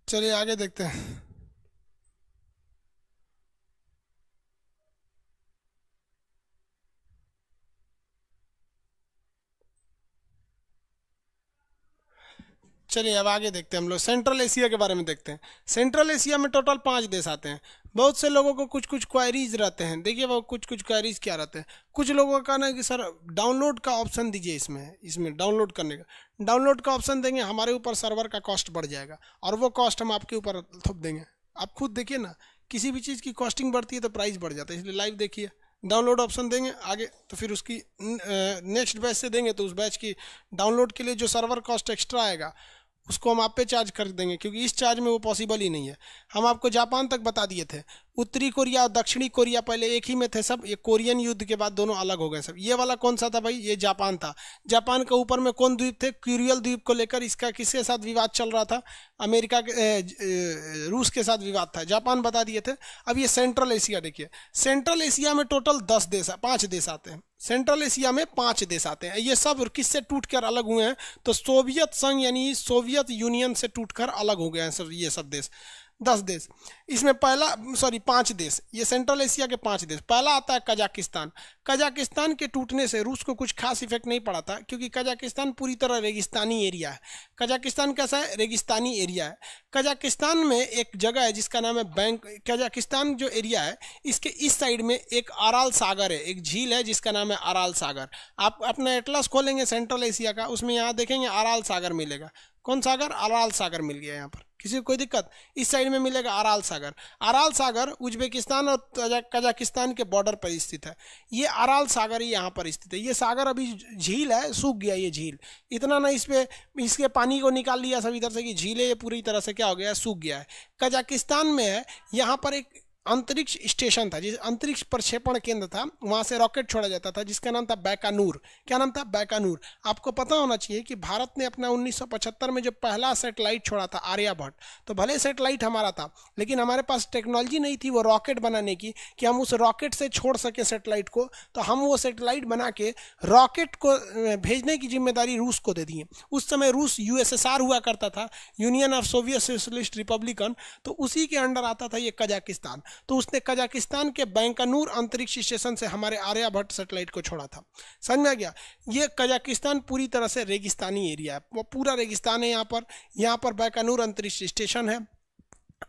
चलिए आगे देखते हैं। चलिए अब आगे देखते हैं, हम लोग सेंट्रल एशिया के बारे में देखते हैं। सेंट्रल एशिया में टोटल 5 देश आते हैं। बहुत से लोगों को कुछ कुछ क्वायरीज रहते हैं, देखिए वो कुछ कुछ क्वायरीज क्या रहते हैं। कुछ लोगों का कहना है कि सर डाउनलोड का ऑप्शन दीजिए, इसमें इसमें डाउनलोड करने का, डाउनलोड का ऑप्शन देंगे हमारे ऊपर सर्वर का कॉस्ट बढ़ जाएगा, और वो कॉस्ट हम आपके ऊपर थोप देंगे। आप खुद देखिए ना, किसी भी चीज़ की कॉस्टिंग बढ़ती है तो प्राइस बढ़ जाता है, इसलिए लाइव देखिए। डाउनलोड ऑप्शन देंगे आगे, तो फिर उसकी नेक्स्ट बैच से देंगे तो उस बैच की डाउनलोड के लिए जो सर्वर कॉस्ट एक्स्ट्रा आएगा उसको हम आप पे चार्ज कर देंगे, क्योंकि इस चार्ज में वो पॉसिबल ही नहीं है। हम आपको जापान तक बता दिए थे। उत्तरी कोरिया और दक्षिणी कोरिया पहले एक ही में थे सब, ये कोरियन युद्ध के बाद दोनों अलग हो गए सब। ये वाला कौन सा था भाई? ये जापान था। जापान के ऊपर में कौन द्वीप थे? क्यूरियल द्वीप को लेकर इसका किसके साथ विवाद चल रहा था? अमेरिका के रूस के साथ विवाद था। जापान बता दिए थे। अब ये सेंट्रल एशिया देखिए, सेंट्रल एशिया में टोटल 10 देश, 5 देश आते हैं। सेंट्रल एशिया में 5 देश आते हैं। ये सब किससे टूटकर अलग हुए हैं? तो सोवियत संघ यानी सोवियत यूनियन से टूटकर अलग हो गए हैं सब, ये सब देश। 10 देश। इसमें पहला, सॉरी 5 देश, ये सेंट्रल एशिया के 5 देश। पहला आता है कजाकिस्तान। कजाकिस्तान के टूटने से रूस को कुछ खास इफेक्ट नहीं पड़ा था, क्योंकि कजाकिस्तान पूरी तरह रेगिस्तानी एरिया है। कजाकिस्तान कैसा है? रेगिस्तानी एरिया है। कजाकिस्तान में एक जगह है जिसका नाम है कजाकिस्तान जो एरिया है, इसके इस साइड में एक अराल सागर है, एक झील है जिसका नाम है अराल सागर। आप अपना एटलस खोलेंगे सेंट्रल एशिया का, उसमें यहाँ देखेंगे अराल सागर मिलेगा। कौन सागर? अराल सागर मिल गया यहाँ पर। किसी को कोई दिक्कत? इस साइड में मिलेगा अराल सागर। अराल सागर उज्बेकिस्तान और कजाकिस्तान के बॉर्डर पर स्थित है। ये अराल सागर ही यहाँ पर स्थित है। ये सागर अभी झील है, सूख गया ये झील। इतना ना इस पे इसके पानी को निकाल लिया सब इधर से कि झील है ये पूरी तरह से क्या हो गया है? सूख गया है। कजाकिस्तान में है, यहाँ पर एक अंतरिक्ष स्टेशन था, जिस अंतरिक्ष प्रक्षेपण केंद्र था, वहां से रॉकेट छोड़ा जाता था जिसका नाम था बैकानूर। क्या नाम था? बैकानूर। आपको पता होना चाहिए कि भारत ने अपना 1975 में जो पहला सैटेलाइट छोड़ा था आर्यभट्ट, तो भले सैटेलाइट हमारा था लेकिन हमारे पास टेक्नोलॉजी नहीं थी वो रॉकेट बनाने की कि हम उस रॉकेट से छोड़ सके सैटेलाइट को। तो हम वो सैटेलाइट बना के रॉकेट को भेजने की जिम्मेदारी रूस को दे दिए। उस समय रूस यूएसएसआर हुआ करता था, union of Soviet socialist Republican, तो उसी के अंडर आता था ये कजाकिस्तान। तो उसने कजाकिस्तान के बैंकानूर अंतरिक्ष स्टेशन से हमारे आर्यभट्ट सैटेलाइट को छोड़ा था। समझ में आ गया? ये कजाकिस्तान पूरी तरह से रेगिस्तानी एरिया है, वो पूरा रेगिस्तान है यहाँ पर बैंकानूर अंतरिक्ष स्टेशन है।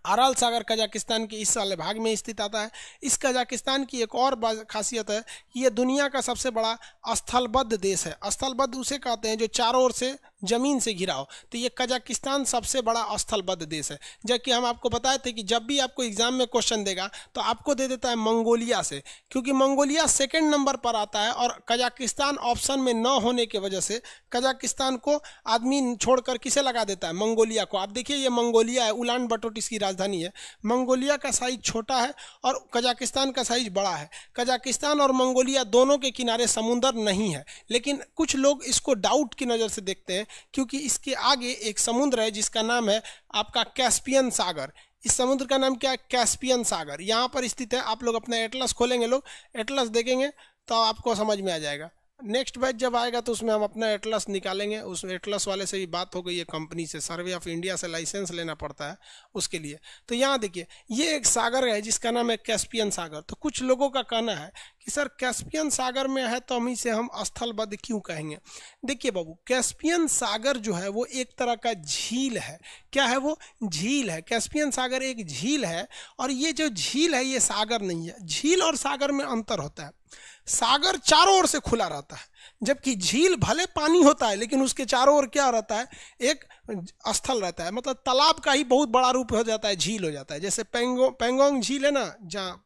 अराल सागर कजाकिस्तान के इस वाले भाग में स्थित आता है। इस कजाकिस्तान की एक और खासियत है कि ये दुनिया का सबसे बड़ा स्थलबद्ध देश है। स्थलबद्ध उसे कहते हैं जो चारों ओर से जमीन से घिरा हो, तो ये कजाकिस्तान सबसे बड़ा स्थलबद्ध देश है। जबकि हम आपको बताए थे कि जब भी आपको एग्जाम में क्वेश्चन देगा तो आपको दे देता है मंगोलिया से, क्योंकि मंगोलिया सेकंड नंबर पर आता है और कजाकिस्तान ऑप्शन में न होने की वजह से कजाकिस्तान को आदमी छोड़कर किसे लगा देता है? मंगोलिया को। आप देखिए ये मंगोलिया है, उलान बटोट इसकी राजधानी है। मंगोलिया का साइज छोटा है और कजाकिस्तान का साइज बड़ा है। कजाकिस्तान और मंगोलिया दोनों के किनारे समुंदर नहीं है, लेकिन कुछ लोग इसको डाउट की नज़र से देखते हैं, क्योंकि इसके आगे एक समुद्र है जिसका नाम है आपका कैस्पियन सागर। इस समुद्र का नाम क्या है? कैस्पियन सागर। यहाँ पर स्थित है। आप लोग अपना एटलस खोलेंगे, लोग एटलस देखेंगे तो आपको समझ में आ जाएगा। नेक्स्ट बैच जब आएगा तो उसमें हम अपना एटलस निकालेंगे। उस एटलस वाले से भी बात हो गई है, कंपनी से, सर्वे ऑफ इंडिया से लाइसेंस लेना पड़ता है उसके लिए। तो यहाँ देखिए ये एक सागर है जिसका नाम है कैस्पियन सागर। तो कुछ लोगों का कहना है कि सर कैस्पियन सागर में है तो हम इसे हम स्थलबद्ध क्यों कहेंगे? देखिए बाबू, कैस्पियन सागर जो है वो एक तरह का झील है। क्या है वो? झील है। कैस्पियन सागर एक झील है, और ये जो झील है ये सागर नहीं है। झील और सागर में अंतर होता है। सागर चारों ओर से खुला रहता है, जबकि झील भले पानी होता है लेकिन उसके चारों ओर क्या रहता है? एक स्थल रहता है। मतलब तालाब का ही बहुत बड़ा रूप हो जाता है, झील हो जाता है। जैसे पेंगोंग झील है ना, जहाँ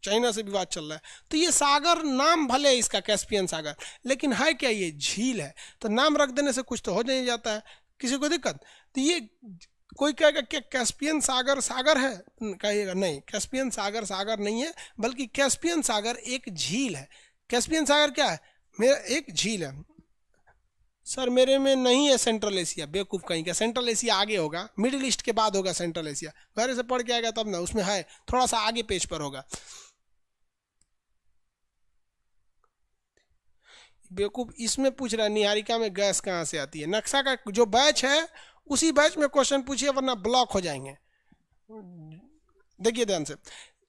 चाइना से विवाद चल रहा है, तो ये सागर नाम भले है इसका कैस्पियन सागर, लेकिन है क्या? ये झील है। तो नाम रख देने से कुछ तो हो नहीं जाता है, किसी को दिक्कत? तो ये कोई कहेगा क्या कैस्पियन सागर सागर है? कहिएगा नहीं, कैस्पियन सागर सागर नहीं है, बल्कि कैस्पियन सागर एक झील है। कैस्पियन सागर क्या है? मेरा एक झील है। सर मेरे में नहीं है सेंट्रल एशिया, बेवकूफ़ कहीं का। सेंट्रल एशिया आगे होगा, मिडिल ईस्ट के बाद होगा सेंट्रल एशिया। घर से पढ़ के आएगा तब ना, उसमें है थोड़ा सा आगे पेज पर होगा। बेवकूफ़ इसमें पूछ रहा है निहारिका में गैस कहाँ से आती है। नक्शा का जो बैच है उसी बैच में क्वेश्चन पूछिए वरना ब्लॉक हो जाएंगे। देखिए ध्यान से,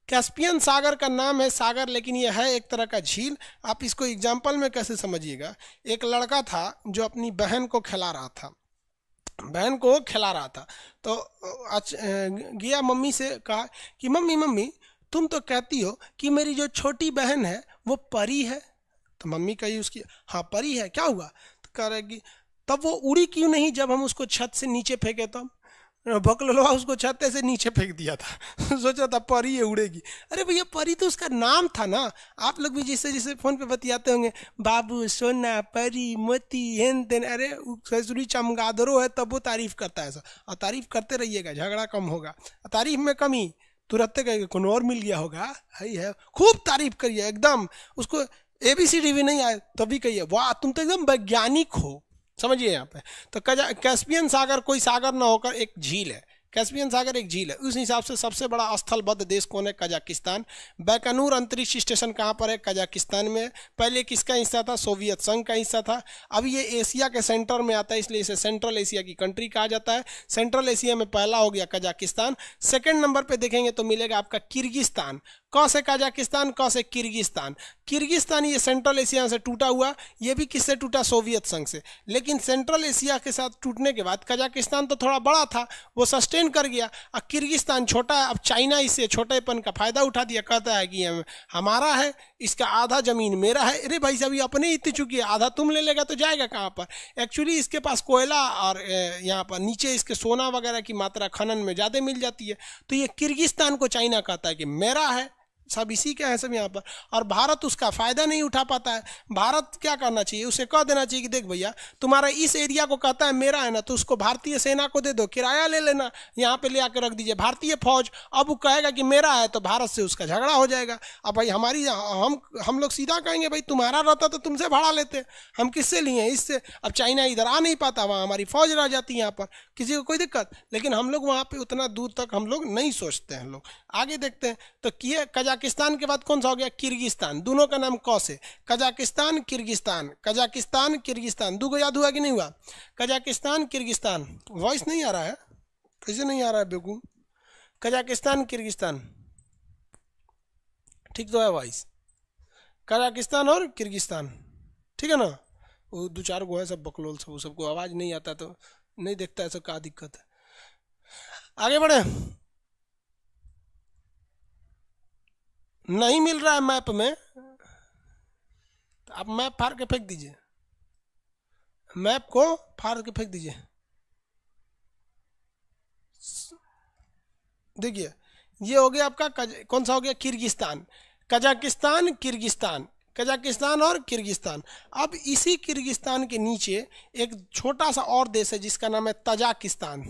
कैस्पियन सागर का नाम है सागर, लेकिन यह है एक तरह का झील। आप इसको एग्जाम्पल में कैसे समझिएगा, एक लड़का था जो अपनी बहन को खिला रहा था, तो गया मम्मी से कहा कि मम्मी मम्मी तुम तो कहती हो कि मेरी जो छोटी बहन है वो परी है। तो मम्मी कही उसकी, हाँ परी है, क्या हुआ? तो कह रहे कि तब वो उड़ी क्यों नहीं जब हम उसको छत से नीचे फेंके? तो बकलोलवा उसको छत से नीचे फेंक दिया था सोचा था परी है उड़ेगी। अरे भैया परी तो उसका नाम था ना। आप लोग भी जिससे जिससे फोन पे बतियाते होंगे, बाबू सोना परी मोती हेन तेन, अरे ससुरी चमगादड़ो है तब वो तारीफ करता है ऐसा। और तारीफ करते रहिएगा, झगड़ा कम होगा। तारीफ में कमी तुरंत कहेगा कौन और मिल गया होगा, है खूब तारीफ करिए एकदम। उसको ABCD भी नहीं आए तभी कहिए वाह तुम तो एकदम वैज्ञानिक हो, समझिए यहाँ पे। तो कैस्पियन सागर कोई सागर ना होकर एक झील है। कैस्पियन सागर एक झील है। उस हिसाब से सबसे बड़ा स्थलबद्ध देश कौन है? कजाकिस्तान। बैकनूर अंतरिक्ष स्टेशन कहाँ पर है? कजाकिस्तान में। पहले किसका हिस्सा था? सोवियत संघ का हिस्सा था। अब ये एशिया के सेंटर में आता है, इसलिए इसे सेंट्रल एशिया की कंट्री कहा जाता है। सेंट्रल एशिया में पहला हो गया कजाकिस्तान। सेकेंड नंबर पर देखेंगे तो मिलेगा आपका किर्गिस्तान। क से कजाकिस्तान, क से किर्गिस्तान। किर्गिस्तान ये सेंट्रल एशिया से टूटा हुआ, ये भी किससे टूटा? सोवियत संघ से। लेकिन सेंट्रल एशिया के साथ टूटने के बाद कजाकिस्तान तो थोड़ा बड़ा था, वो सस्टेन कर गया, और किर्गिस्तान छोटा है। अब चाइना इससे छोटेपन का फायदा उठा दिया, कहता है कि हमारा है, इसका आधा जमीन मेरा है। अरे भाई साहब ये अपने ही चुकी है, आधा तुम ले लेगा तो जाएगा कहाँ पर? एक्चुअली इसके पास कोयला और यहाँ पर नीचे इसके सोना वगैरह की मात्रा खनन में ज़्यादा मिल जाती है। तो ये किर्गिस्तान को चाइना कहता है कि मेरा है, सब इसी का है सब यहाँ पर। और भारत उसका फायदा नहीं उठा पाता है। भारत क्या करना चाहिए? उसे कह देना चाहिए कि देख भैया तुम्हारा इस एरिया को कहता है मेरा है ना, तो उसको भारतीय सेना को दे दो, किराया ले लेना, यहाँ पे ले आकर रख दीजिए भारतीय फौज। अब वो कहेगा कि मेरा है तो भारत से उसका झगड़ा हो जाएगा। अब भाई हम लोग सीधा कहेंगे भाई तुम्हारा रहता तो तुमसे भाड़ा लेते, हम किससे लिए? इससे। अब चाइना इधर आ नहीं पाता, वहाँ हमारी फौज रह जाती है, यहाँ पर किसी को कोई दिक्कत। लेकिन हम लोग वहाँ पे उतना दूर तक हम लोग नहीं सोचते हैं। लोग आगे देखते हैं तो किए कजाकिस्तान के बाद कौन सा हो गया? किर्गिस्तान। दोनों का नाम क से, कजाकिस्तान किर्गिस्तान, कजाकिस्तान किर्गिस्तान। दो को याद हुआ कि नहीं हुआ? Kazakhstan Kyrgyzstan. वॉइस नहीं आ रहा है? कैसे नहीं आ रहा है बेवकूफ? कजाकिस्तान किर्गिस्तान ठीक तो है वॉइस? कजाकिस्तान और किर्गिस्तान ठीक है ना? वो दो चार गो है सब बकलोल सब, सबको आवाज नहीं आता तो नहीं देखता है, सब क्या दिक्कत है। आगे बढ़े। नहीं मिल रहा है मैप में, तो आप मैप फाड़ के फेंक दीजिए, मैप को फाड़ के फेंक दीजिए। देखिए ये हो गया आपका कौन सा हो गया? किर्गिस्तान। कजाकिस्तान किर्गिस्तान, कजाकिस्तान और किर्गिस्तान। अब इसी किर्गिस्तान के नीचे एक छोटा सा और देश है जिसका नाम है तजाकिस्तान।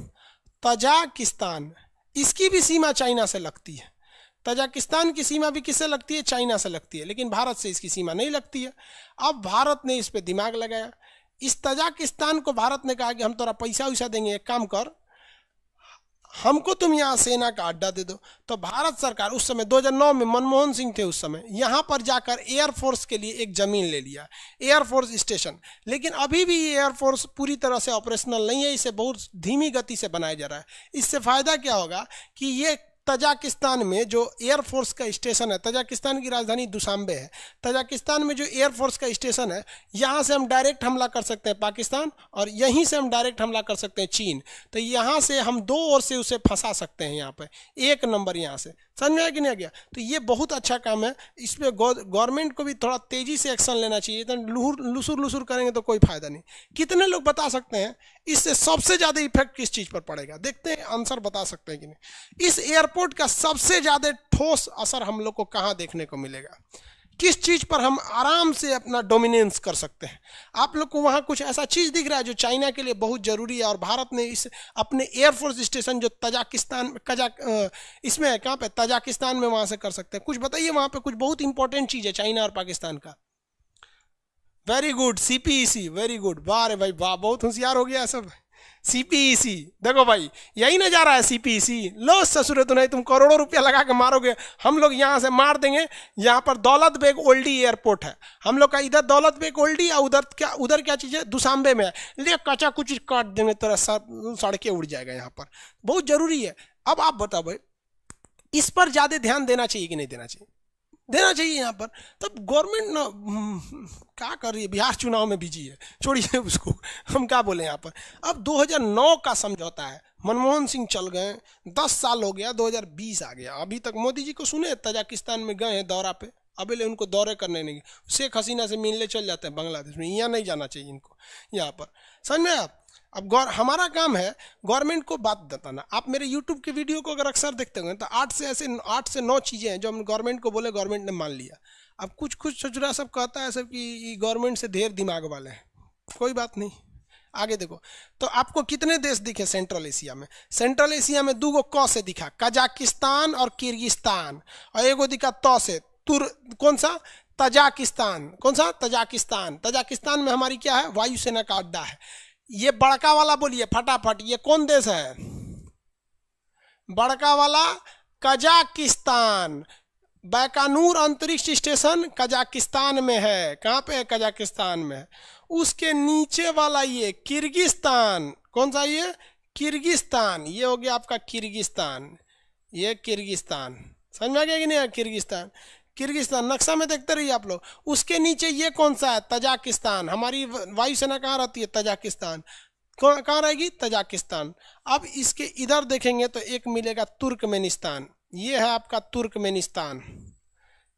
तजाकिस्तान, इसकी भी सीमा चाइना से लगती है। तजाकिस्तान की सीमा भी किससे लगती है? चाइना से लगती है, लेकिन भारत से इसकी सीमा नहीं लगती है। अब भारत ने इस पे दिमाग लगाया। इस तजाकिस्तान को भारत ने कहा कि हम तोरा पैसा वैसा देंगे, एक काम कर हमको तुम यहाँ सेना का अड्डा दे दो। तो भारत सरकार उस समय 2009 में मनमोहन सिंह थे उस समय, यहाँ पर जाकर एयरफोर्स के लिए एक ज़मीन ले लिया, एयरफोर्स स्टेशन। लेकिन अभी भी ये एयरफोर्स पूरी तरह से ऑपरेशनल नहीं है, इसे बहुत धीमी गति से बनाया जा रहा है। इससे फ़ायदा क्या होगा कि ये तजाकिस्तान में जो एयरफोर्स का स्टेशन है, तजाकिस्तान की राजधानी दुशांबे है, तजाकिस्तान में जो एयरफोर्स का स्टेशन है, यहाँ से हम डायरेक्ट हमला कर सकते हैं पाकिस्तान, और यहीं से हम डायरेक्ट हमला कर सकते हैं चीन। तो यहाँ से हम दो ओर से उसे फंसा सकते हैं, यहाँ पे एक नंबर यहाँ से। समझ में आया कि नहीं आ गया? तो ये बहुत अच्छा काम है। इस पर गवर्नमेंट को भी थोड़ा तेज़ी से एक्शन लेना चाहिए। तो लुसुर लुसुर करेंगे तो कोई फायदा नहीं। कितने लोग बता सकते हैं इससे सबसे ज़्यादा इफेक्ट किस चीज़ पर पड़ेगा? देखते हैं आंसर बता सकते हैं कि नहीं। इस एयरपोर्ट का सबसे ज़्यादा ठोस असर हम लोग को कहाँ देखने को मिलेगा? किस चीज़ पर हम आराम से अपना डोमिनेंस कर सकते हैं? आप लोग को वहाँ कुछ ऐसा चीज़ दिख रहा है जो चाइना के लिए बहुत ज़रूरी है, और भारत ने इस अपने एयरफोर्स स्टेशन जो तजाकिस्तान इसमें है, कहाँ पे? तजाकिस्तान में, वहाँ से कर सकते हैं। कुछ बताइए वहाँ पे कुछ बहुत इंपॉर्टेंट चीज़ है चाइना और पाकिस्तान का। Very good, CPEC, very good. वाह रे भाई वाह, बहुत होशियार हो गया सब। सीपीईसी, देखो भाई यही ना जा रहा है सीपीईसी। लो ससुर तो नहीं, तुम करोड़ों रुपया लगा के मारोगे, हम लोग यहाँ से मार देंगे। यहाँ पर दौलत बेग ओल्डी एयरपोर्ट है हम लोग का, इधर दौलत बेग ओल्डी और उधर क्या चीज़ है, दुशांबे में है। ले कचा कुछ काट देंगे, तेरा सड़कें उड़ जाएगा यहाँ पर, बहुत जरूरी है। अब आप बताओ भाई, इस पर ज़्यादा ध्यान देना चाहिए कि नहीं देना चाहिए? देना चाहिए यहाँ पर। तब गवर्नमेंट ना क्या कर रही है, बिहार चुनाव में बिजी है, छोड़िए उसको, हम क्या बोले यहाँ पर। अब 2009 का समझौता है, मनमोहन सिंह चल गए, 10 साल हो गया, 2020 आ गया, अभी तक मोदी जी को सुने तजाकिस्तान में गए हैं दौरा पे, अभी ले उनको दौरे करने नहीं, शेख हसीना से मिलने चल जाते हैं बांग्लादेश में, यहाँ नहीं जाना चाहिए इनको यहाँ पर, समझ में आप। अब हमारा काम है गवर्नमेंट को बात बताना। आप मेरे यूट्यूब के वीडियो को अगर अक्सर देखते होंगे तो 8 से 9 चीज़ें हैं जो हम गवर्नमेंट को बोले, गवर्नमेंट ने मान लिया। अब कुछ छुछुरा सब कहता है सब कि गवर्नमेंट से ढेर दिमाग वाले हैं, कोई बात नहीं। आगे देखो, तो आपको कितने देश दिखे सेंट्रल एशिया में? सेंट्रल एशिया में 2 क से दिखा, कजाकिस्तान और किर्गिस्तान, और एगो दिखा त से, कौन सा? तजाकिस्तान। कौन सा? तजाकिस्तान। तजाकिस्तान में हमारी क्या है? वायुसेना का अड्डा है। ये बड़का वाला बोलिए फटाफट, ये कौन देश है? बड़का वाला कजाकिस्तान। बैकानूर अंतरिक्ष स्टेशन कजाकिस्तान में है। कहाँ पे है? कजाकिस्तान में है। उसके नीचे वाला ये किर्गिस्तान, कौन सा? ये किर्गिस्तान। ये हो गया आपका किर्गिस्तान, ये किर्गिस्तान, समझ में आ गया कि नहीं? किर्गिस्तान, किर्गिस्तान नक्शा में देखते रहिए आप लोग। उसके नीचे ये कौन सा है? तजाकिस्तान। हमारी वायुसेना कहाँ रहती है? तजाकिस्तान। कहाँ रहेगी? तजाकिस्तान। अब इसके इधर देखेंगे तो एक मिलेगा तुर्कमेनिस्तान, ये है आपका तुर्कमेनिस्तान,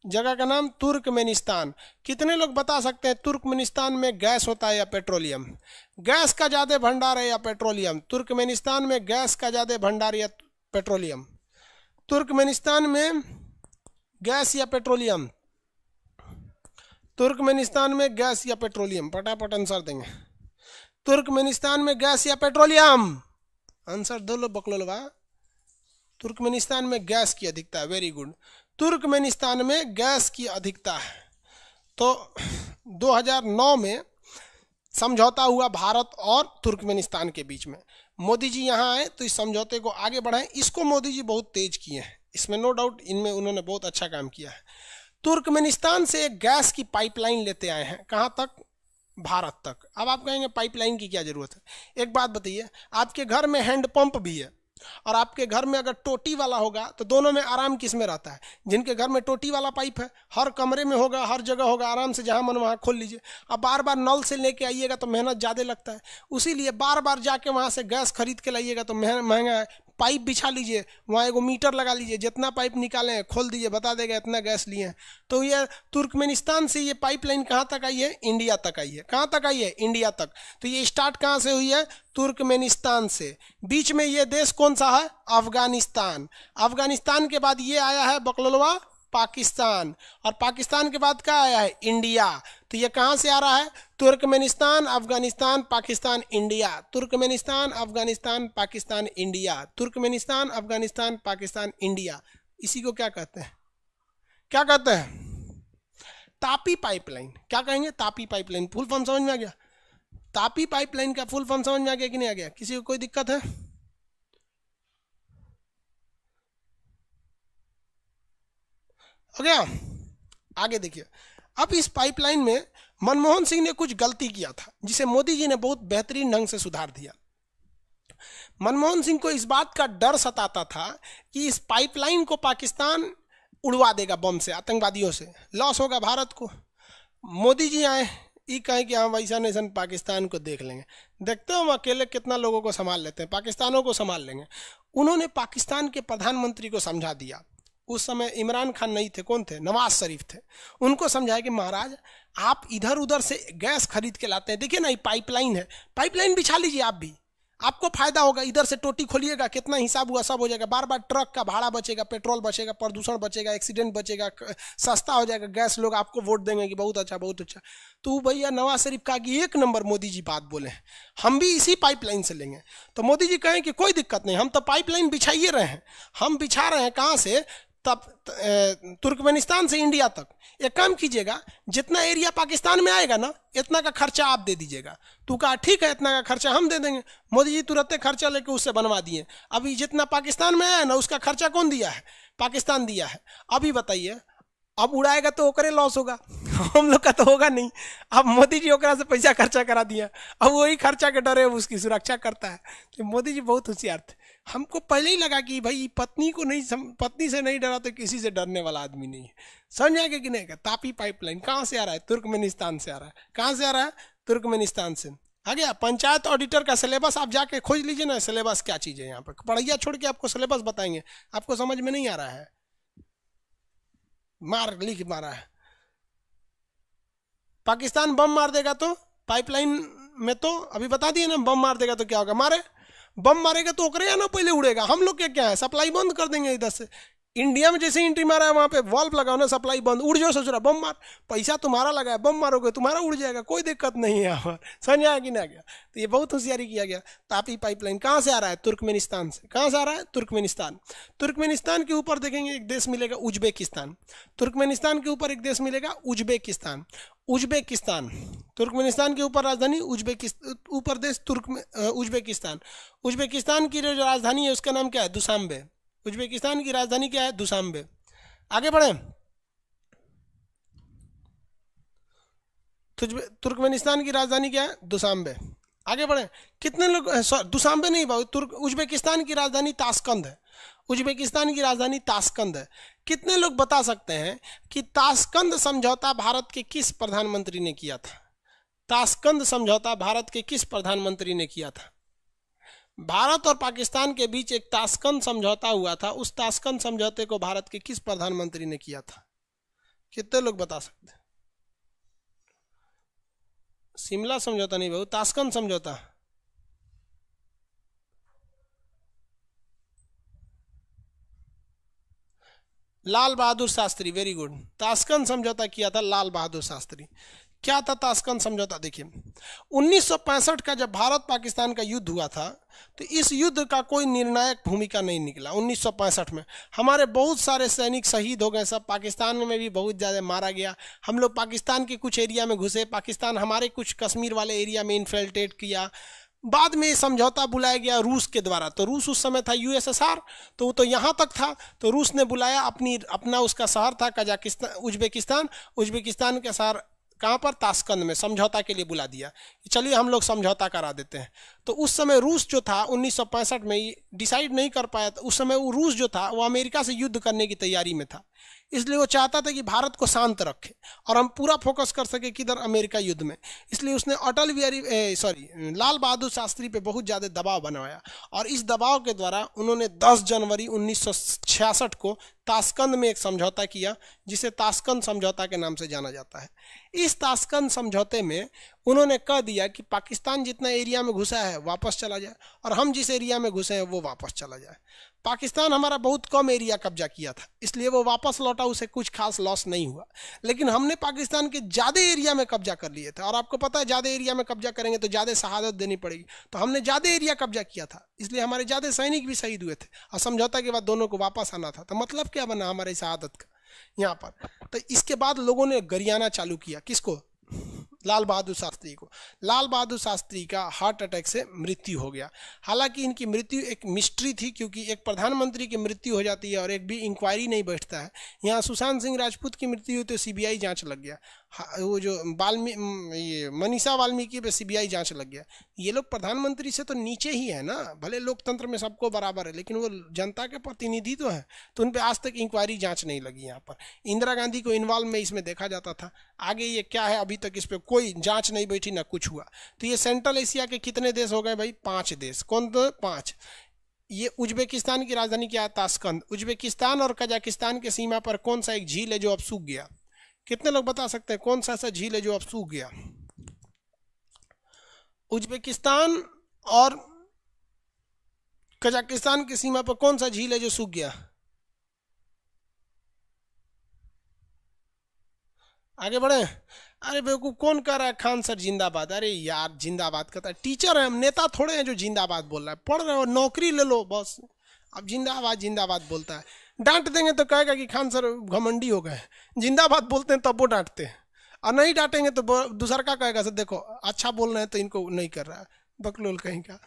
जगह का नाम तुर्कमेनिस्तान। कितने लोग बता सकते हैं तुर्कमेनिस्तान में गैस होता है या पेट्रोलियम? गैस का ज़्यादा भंडार है या पेट्रोलियम? तुर्कमेनिस्तान में गैस का ज़्यादा भंडार या पेट्रोलियम? तुर्कमेनिस्तान में गैस या पेट्रोलियम? तुर्कमेनिस्तान में गैस या पेट्रोलियम? फटाफट आंसर देंगे। तुर्कमेनिस्तान में गैस या पेट्रोलियम? आंसर दो लो बकलो बा। तुर्कमेनिस्तान में गैस की अधिकता है, वेरी गुड। तुर्कमेनिस्तान में गैस की अधिकता है। तो 2009 में समझौता हुआ भारत और तुर्कमेनिस्तान के बीच में। मोदी जी यहाँ आए तो इस समझौते को आगे बढ़ाएं। इसको मोदी जी बहुत तेज किए हैं, इसमें नो डाउट, इनमें उन्होंने बहुत अच्छा काम किया है। तुर्कमेनिस्तान से एक गैस की पाइपलाइन लेते आए हैं, कहाँ तक? भारत तक। अब आप कहेंगे पाइपलाइन की क्या जरूरत है? एक बात बताइए, आपके घर में हैंडपंप भी है और आपके घर में अगर टोटी वाला होगा तो दोनों में आराम किस में रहता है? जिनके घर में टोटी वाला पाइप है, हर कमरे में होगा, हर जगह होगा, आराम से जहां मन वहां खोल लीजिए। अब बार बार नल से लेके आइएगा तो मेहनत ज़्यादा लगता है, उसीलिए बार बार जाके वहां से गैस खरीद के लाइएगा तो महंगा है। पाइप बिछा लीजिए, वहाँ एगो मीटर लगा लीजिए, जितना पाइप निकालें खोल दीजिए, बता देगा इतना गैस लिए हैं। तो ये तुर्कमेनिस्तान से ये पाइपलाइन कहाँ तक आई है? इंडिया तक आई है। कहाँ तक आई है? इंडिया तक। तो ये स्टार्ट कहाँ से हुई है? तुर्कमेनिस्तान से। बीच में ये देश कौन सा है? अफगानिस्तान। अफगानिस्तान के बाद ये आया है बकलोलवा पाकिस्तान, और पाकिस्तान के बाद क्या आया है? इंडिया। तो ये कहाँ से आ रहा है? Turkmenistan, Afghanistan, Pakistan, India. Turkmenistan, Afghanistan, Pakistan, India. Turkmenistan, Afghanistan, Pakistan, India. इसी को क्या कहते हैं? क्या कहते हैं? तापी पाइपलाइन। क्या कहेंगे? तापी पाइपलाइन। फुल फॉर्म समझ में आ गया? तापी पाइपलाइन का फुल फॉर्म समझ में आ गया कि नहीं आ गया? किसी को कोई दिक्कत है? हो गया? आगे देखिए, अब इस पाइपलाइन में मनमोहन सिंह ने कुछ गलती किया था जिसे मोदी जी ने बहुत बेहतरीन ढंग से सुधार दिया। मनमोहन सिंह को इस बात का डर सताता था कि इस पाइपलाइन को पाकिस्तान उड़वा देगा बम से, आतंकवादियों से, लॉस होगा भारत को। मोदी जी आए, ये कहे कि हाँ वैसा नेशन पाकिस्तान को देख लेंगे, देखते हो हम अकेले कितना लोगों को संभाल लेते हैं, पाकिस्तानों को संभाल लेंगे। उन्होंने पाकिस्तान के प्रधानमंत्री को समझा दिया। उस समय इमरान खान नहीं थे, कौन थे? नवाज शरीफ थे। उनको समझाया कि महाराज आप इधर उधर से गैस खरीद के लाते हैं, देखिए ना ये पाइपलाइन है, पाइपलाइन बिछा लीजिए आप भी, आपको फायदा होगा। इधर से टोटी खोलिएगा, कितना हिसाब हुआ सब हो जाएगा, बार बार ट्रक का भाड़ा बचेगा, पेट्रोल बचेगा, प्रदूषण बचेगा, एक्सीडेंट बचेगा, सस्ता हो जाएगा गैस, लोग आपको वोट देंगे कि बहुत अच्छा बहुत अच्छा। तो भैया नवाज शरीफ कहा कि 1 नंबर मोदी जी बात बोले, हम भी इसी पाइपलाइन से लेंगे। तो मोदी जी कहें कि कोई दिक्कत नहीं, हम तो पाइपलाइन बिछाइए रहे हैं, हम बिछा रहे हैं कहाँ से? तुर्कमेनिस्तान से इंडिया तक। एक काम कीजिएगा, जितना एरिया पाकिस्तान में आएगा ना इतना का खर्चा आप दे दीजिएगा। तो कहा ठीक है, इतना का खर्चा हम दे देंगे। मोदी जी तुरंत खर्चा लेके उससे बनवा दिए। अभी जितना पाकिस्तान में आया ना उसका खर्चा कौन दिया है? पाकिस्तान दिया है। अभी बताइए, अब उड़ाएगा तो ओकरे लॉस होगा, हम लोग का तो होगा नहीं। अब मोदी जी ओकरा से पैसा खर्चा करा दिया, अब वही खर्चा के डरे उसकी सुरक्षा करता है। तो मोदी जी बहुत होशियार थे। हमको पहले ही लगा कि भाई पत्नी से नहीं डरा तो किसी से डरने वाला आदमी नहीं है। समझ आगे कि नहीं? तापी पाइपलाइन कहाँ से आ रहा है? तुर्कमेनिस्तान से आ रहा है। कहाँ से आ रहा है? तुर्कमेनिस्तान से। आ गया। पंचायत ऑडिटर का सिलेबस आप जाके खोज लीजिए ना, सिलेबस क्या चीज़ है। यहाँ पर पढ़ैया छोड़ के आपको सिलेबस बताएंगे, आपको समझ में नहीं आ रहा है। लिख मारा है। पाकिस्तान बम मार देगा तो पाइपलाइन में, तो अभी बता दिए ना, बम मार देगा तो क्या होगा? बम मारेगा तो ओकरे ना पहले उड़ेगा। हम लोग क्या है, सप्लाई बंद कर देंगे इधर से। इंडिया में जैसे एंट्री मारा है वहाँ पे वाल्व लगाओ ना, सप्लाई बंद, उड़ जाओ। सोच रहा बम मार, पैसा तुम्हारा लगा है, बम मारोगे तुम्हारा उड़ जाएगा, कोई दिक्कत नहीं है यहाँ पर। समझ आया कि ना गया? तो ये बहुत होशियारी किया गया। तापी पाइपलाइन कहाँ से आ रहा है? तुर्कमेनिस्तान से। कहाँ से आ रहा है? तुर्कमेनिस्तान। तुर्कमेनिस्तान के ऊपर देखेंगे एक देश मिलेगा उज्बेकिस्तान। तुर्कमेनिस्तान के ऊपर एक देश मिलेगा उज्बेकिस्तान। उज्बेकिस्तान, तुर्कमेनिस्तान के ऊपर राजधानी ऊपर देश उज्बेकिस्तान। उज्बेकिस्तान की जो राजधानी है उसका नाम क्या है? दुशांबे। उज्बेकिस्तान की राजधानी क्या है? दुशांबे। आगे बढ़े। तुर्कमेनिस्तान की राजधानी क्या है? दुशांबे। आगे बढ़े। कितने लोग, दुशांबे नहीं भाई, उज्बेकिस्तान की राजधानी ताशकंद है। उज्बेकिस्तान की राजधानी ताशकंद है। कितने लोग बता सकते हैं कि ताशकंद समझौता भारत के किस प्रधानमंत्री ने किया था? ताशकंद समझौता भारत के किस प्रधानमंत्री ने किया था? भारत और पाकिस्तान के बीच एक ताशकंद समझौता हुआ था। उस ताशकंद समझौते को भारत के किस प्रधानमंत्री ने किया था? कितने लोग बता सकते हैं? शिमला समझौता नहीं भाई, ताशकंद समझौता। Lal Bahadur Shastri, very good. Tashkent समझौता किया था लाल बहादुर शास्त्री। क्या था ताशकंद समझौता? देखिए 1965 का जब भारत पाकिस्तान का युद्ध हुआ था तो इस युद्ध का कोई निर्णायक भूमिका नहीं निकला। 1965 में हमारे बहुत सारे सैनिक शहीद हो गए, सब पाकिस्तान में भी बहुत ज़्यादा मारा गया। हम लोग पाकिस्तान के कुछ एरिया में घुसे, पाकिस्तान हमारे कुछ कश्मीर वाले एरिया में इन्फिल्ट्रेट किया। बाद में समझौता बुलाया गया रूस के द्वारा। तो रूस उस समय था यूएसएसआर, तो वो तो यहाँ तक था। तो रूस ने बुलाया अपना उसका शहर था कजाकिस्तान, उज्बेकिस्तान। उज्बेकिस्तान का शहर कहाँ पर? ताशकंद में। समझौता के लिए बुला दिया, चलिए हम लोग समझौता करा देते हैं। तो उस समय रूस जो था 1965 में डिसाइड नहीं कर पाया था। उस समय वो रूस जो था वो अमेरिका से युद्ध करने की तैयारी में था, इसलिए वो चाहता था कि भारत को शांत रखे और हम पूरा फोकस कर सके किधर? अमेरिका युद्ध में। इसलिए उसने लाल बहादुर शास्त्री पे बहुत ज़्यादा दबाव बनवाया और इस दबाव के द्वारा उन्होंने 10 जनवरी 1966 को ताशकंद में एक समझौता किया, जिसे ताशकंद समझौता के नाम से जाना जाता है। इस ताशकंद समझौते में उन्होंने कह दिया कि पाकिस्तान जितना एरिया में घुसा है वापस चला जाए और हम जिस एरिया में घुसे हैं वो वापस चला जाए। पाकिस्तान हमारा बहुत कम एरिया कब्जा किया था, इसलिए वो वापस लौटा, उसे कुछ खास लॉस नहीं हुआ। लेकिन हमने पाकिस्तान के ज़्यादा एरिया में कब्जा कर लिए थे और आपको पता है ज़्यादा एरिया में कब्जा करेंगे तो ज़्यादा शहादत देनी पड़ेगी। तो हमने ज़्यादा एरिया कब्जा किया था, इसलिए हमारे ज़्यादा सैनिक भी शहीद हुए थे और समझौता के बाद दोनों को वापस आना था। तो मतलब क्या बना हमारी शहादत का यहाँ पर? तो इसके बाद लोगों ने गरियाना चालू किया। किसको? लाल बहादुर शास्त्री को। लाल बहादुर शास्त्री का हार्ट अटैक से मृत्यु हो गया। हालांकि इनकी मृत्यु एक मिस्ट्री थी, क्योंकि एक प्रधानमंत्री की मृत्यु हो जाती है और एक भी इंक्वायरी नहीं बैठता है। यहाँ सुशांत सिंह राजपूत की मृत्यु हुई तो सीबीआई जांच लग गया। वो जो मनीषा वाल्मीकि पे सीबीआई जांच लग गया। ये लोग प्रधानमंत्री से तो नीचे ही है ना, भले लोकतंत्र में सबको बराबर है, लेकिन वो जनता के प्रतिनिधि तो है, तो उन पे आज तक इंक्वायरी जांच नहीं लगी। यहाँ पर इंदिरा गांधी को इन्वॉल्व में इसमें देखा जाता था। आगे ये क्या है, अभी तक इस पर कोई जांच नहीं बैठी, ना कुछ हुआ। तो ये सेंट्रल एशिया के कितने देश हो गए भाई? 5 देश। कौन? तो 5। ये उज्बेकिस्तान की राजधानी क्या है? ताशकंद। उज्बेकिस्तान और कजाकिस्तान के सीमा पर कौन सा एक झील है जो अब सूख गया? कितने लोग बता सकते हैं कौन सा ऐसा झील है जो अब सूख गया? उज्बेकिस्तान और कजाकिस्तान की सीमा पर कौन सा झील है जो सूख गया? आगे बढ़े। अरे बेवकूफ कौन कह रहा है खान सर जिंदाबाद? अरे यार जिंदाबाद कहता है, टीचर है हम, नेता थोड़े हैं जो जिंदाबाद बोल रहा है। पढ़ रहे हो, नौकरी ले लो बस। अब जिंदाबाद जिंदाबाद बोलता है, डांट देंगे तो कहेगा कि खान सर घमंडी हो गए। जिंदाबाद बोलते हैं तब वो डांटते हैं, और नहीं डांटेंगे तो दूसरा का कहेगा सर देखो अच्छा बोल रहे हैं तो इनको नहीं कर रहा है, बकलोल कहीं का।